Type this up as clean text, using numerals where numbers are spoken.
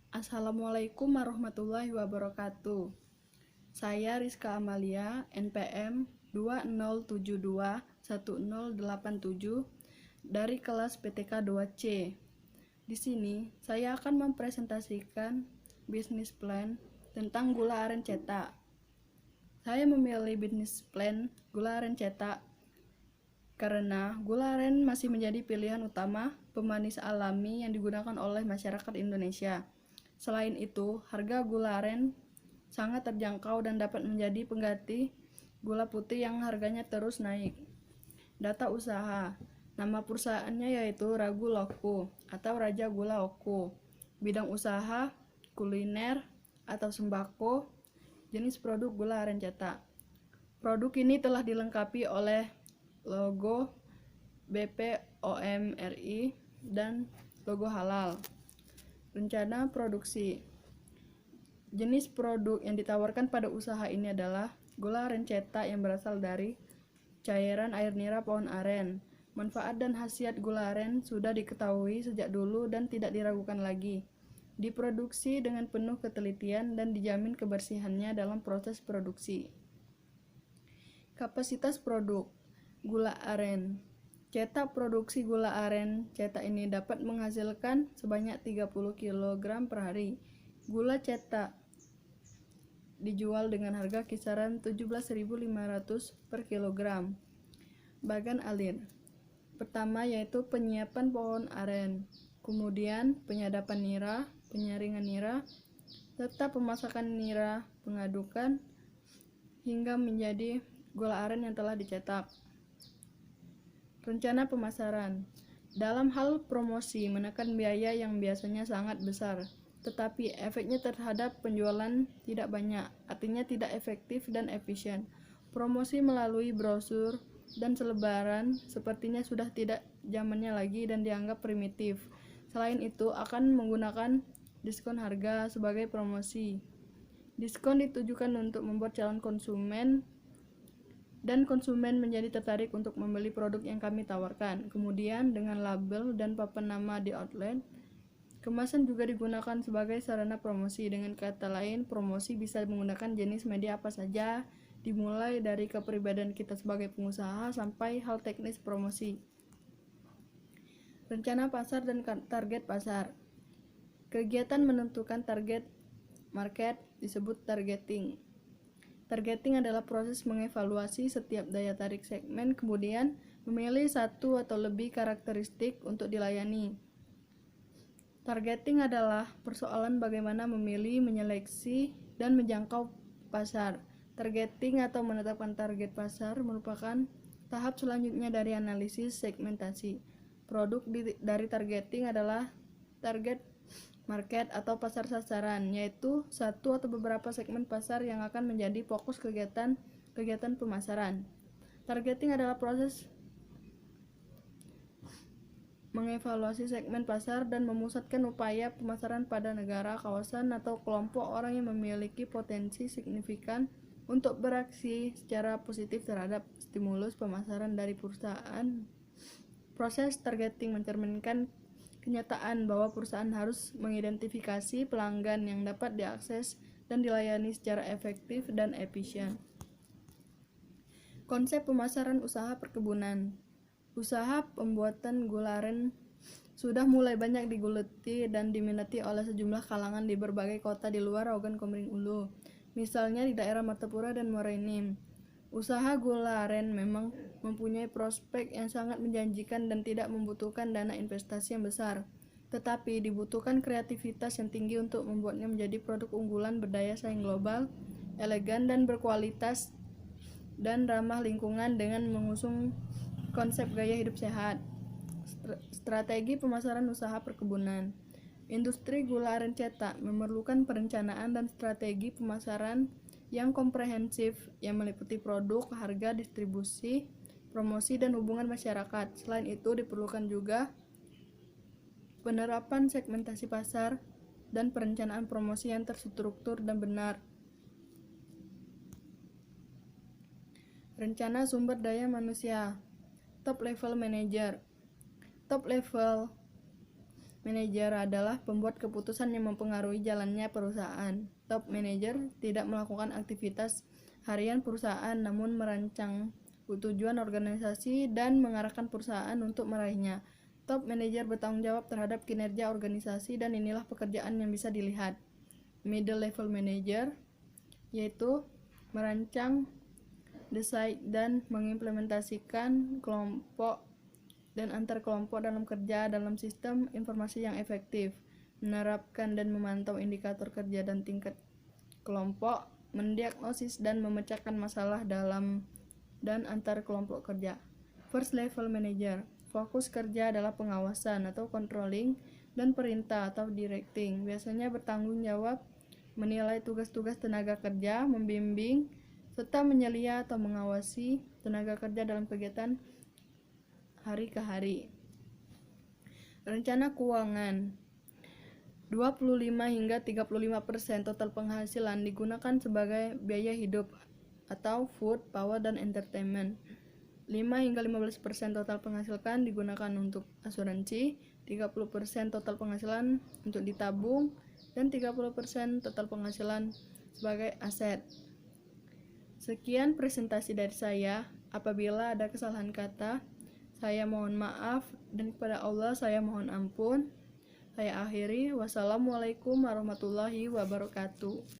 Assalamualaikum warahmatullahi wabarakatuh. Saya Rizka Amalia, NPM 20721087 dari kelas PTK 2C. Di sini saya akan mempresentasikan bisnis plan tentang gula aren cetak. Saya memilih bisnis plan gula aren cetak karena gula aren masih menjadi pilihan utama pemanis alami yang digunakan oleh masyarakat Indonesia. Selain itu, harga gula aren sangat terjangkau dan dapat menjadi pengganti gula putih yang harganya terus naik. Data usaha. Nama perusahaannya yaitu Ragu Loku atau Raja Gula Oku. Bidang usaha, kuliner atau sembako, jenis produk gula aren cetak. Produk ini telah dilengkapi oleh logo BPOM RI dan logo halal. Rencana produksi. Jenis produk yang ditawarkan pada usaha ini adalah gula aren cetak yang berasal dari cairan air nira pohon aren. Manfaat dan khasiat gula aren sudah diketahui sejak dulu dan tidak diragukan lagi. Diproduksi dengan penuh ketelitian dan dijamin kebersihannya dalam proses produksi. Kapasitas produk gula aren cetak. Produksi gula aren cetak ini dapat menghasilkan sebanyak 30 kg per hari. Gula cetak dijual dengan harga kisaran 17.500 per kilogram. Bagan alir. Pertama yaitu penyiapan pohon aren, kemudian penyadapan nira, penyaringan nira, serta pemasakan nira, pengadukan hingga menjadi gula aren yang telah dicetak. Rencana pemasaran. Dalam hal promosi, menekan biaya yang biasanya sangat besar, tetapi efeknya terhadap penjualan tidak banyak, artinya tidak efektif dan efisien. Promosi melalui brosur dan selebaran sepertinya sudah tidak zamannya lagi dan dianggap primitif. Selain itu, akan menggunakan diskon harga sebagai promosi. Diskon ditujukan untuk membuat calon konsumen dan konsumen menjadi tertarik untuk membeli produk yang kami tawarkan. Kemudian dengan label dan papan nama di outlet, kemasan juga digunakan sebagai sarana promosi. Dengan kata lain, promosi bisa menggunakan jenis media apa saja, dimulai dari kepribadian kita sebagai pengusaha sampai hal teknis promosi. Rencana pasar dan target pasar. Kegiatan menentukan target market disebut targeting. Targeting adalah proses mengevaluasi setiap daya tarik segmen, kemudian memilih satu atau lebih karakteristik untuk dilayani. Targeting adalah persoalan bagaimana memilih, menyeleksi, dan menjangkau pasar. Targeting atau menetapkan target pasar merupakan tahap selanjutnya dari analisis segmentasi. Produk dari targeting adalah target market atau pasar sasaran, yaitu satu atau beberapa segmen pasar yang akan menjadi fokus kegiatan pemasaran. Targeting adalah proses mengevaluasi segmen pasar dan memusatkan upaya pemasaran pada negara, kawasan, atau kelompok orang yang memiliki potensi signifikan untuk beraksi secara positif terhadap stimulus pemasaran dari perusahaan. Proses targeting mencerminkan kenyataan bahwa perusahaan harus mengidentifikasi pelanggan yang dapat diakses dan dilayani secara efektif dan efisien. Konsep pemasaran usaha perkebunan. Usaha pembuatan gula aren sudah mulai banyak digeluti dan diminati oleh sejumlah kalangan di berbagai kota di luar Ogan Komering Ulu, misalnya di daerah Martapura dan Muara Enim. Usaha gula aren memang mempunyai prospek yang sangat menjanjikan dan tidak membutuhkan dana investasi yang besar, tetapi dibutuhkan kreativitas yang tinggi untuk membuatnya menjadi produk unggulan berdaya saing global, elegan dan berkualitas, dan ramah lingkungan dengan mengusung konsep gaya hidup sehat. Strategi pemasaran usaha perkebunan. Industri gula aren cetak memerlukan perencanaan dan strategi pemasaran yang komprehensif yang meliputi produk, harga, distribusi, promosi, dan hubungan masyarakat. Selain itu, diperlukan juga penerapan segmentasi pasar dan perencanaan promosi yang terstruktur dan benar. Rencana sumber daya manusia. Top level manager. Top level manajer adalah pembuat keputusan yang mempengaruhi jalannya perusahaan. Top manager tidak melakukan aktivitas harian perusahaan, namun merancang tujuan organisasi dan mengarahkan perusahaan untuk meraihnya. Top manager bertanggung jawab terhadap kinerja organisasi, dan inilah pekerjaan yang bisa dilihat. Middle level manager yaitu merancang, desain, dan mengimplementasikan kelompok dan antar kelompok dalam kerja dalam sistem informasi yang efektif, menerapkan dan memantau indikator kerja dan tingkat kelompok, mendiagnosis dan memecahkan masalah dalam dan antar kelompok kerja. First level manager, fokus kerja adalah pengawasan atau controlling dan perintah atau directing. Biasanya bertanggung jawab menilai tugas-tugas tenaga kerja, membimbing, serta menyelia atau mengawasi tenaga kerja dalam kegiatan hari ke hari. Rencana keuangan 25 hingga 35% total penghasilan digunakan sebagai biaya hidup atau food, power, dan entertainment. 5 hingga 15% total penghasilan digunakan untuk asuransi, 30% total penghasilan untuk ditabung, dan 30% total penghasilan sebagai aset. Sekian presentasi dari saya. Apabila ada kesalahan kata, saya mohon maaf, dan kepada Allah saya mohon ampun. Saya akhiri. Wassalamualaikum warahmatullahi wabarakatuh.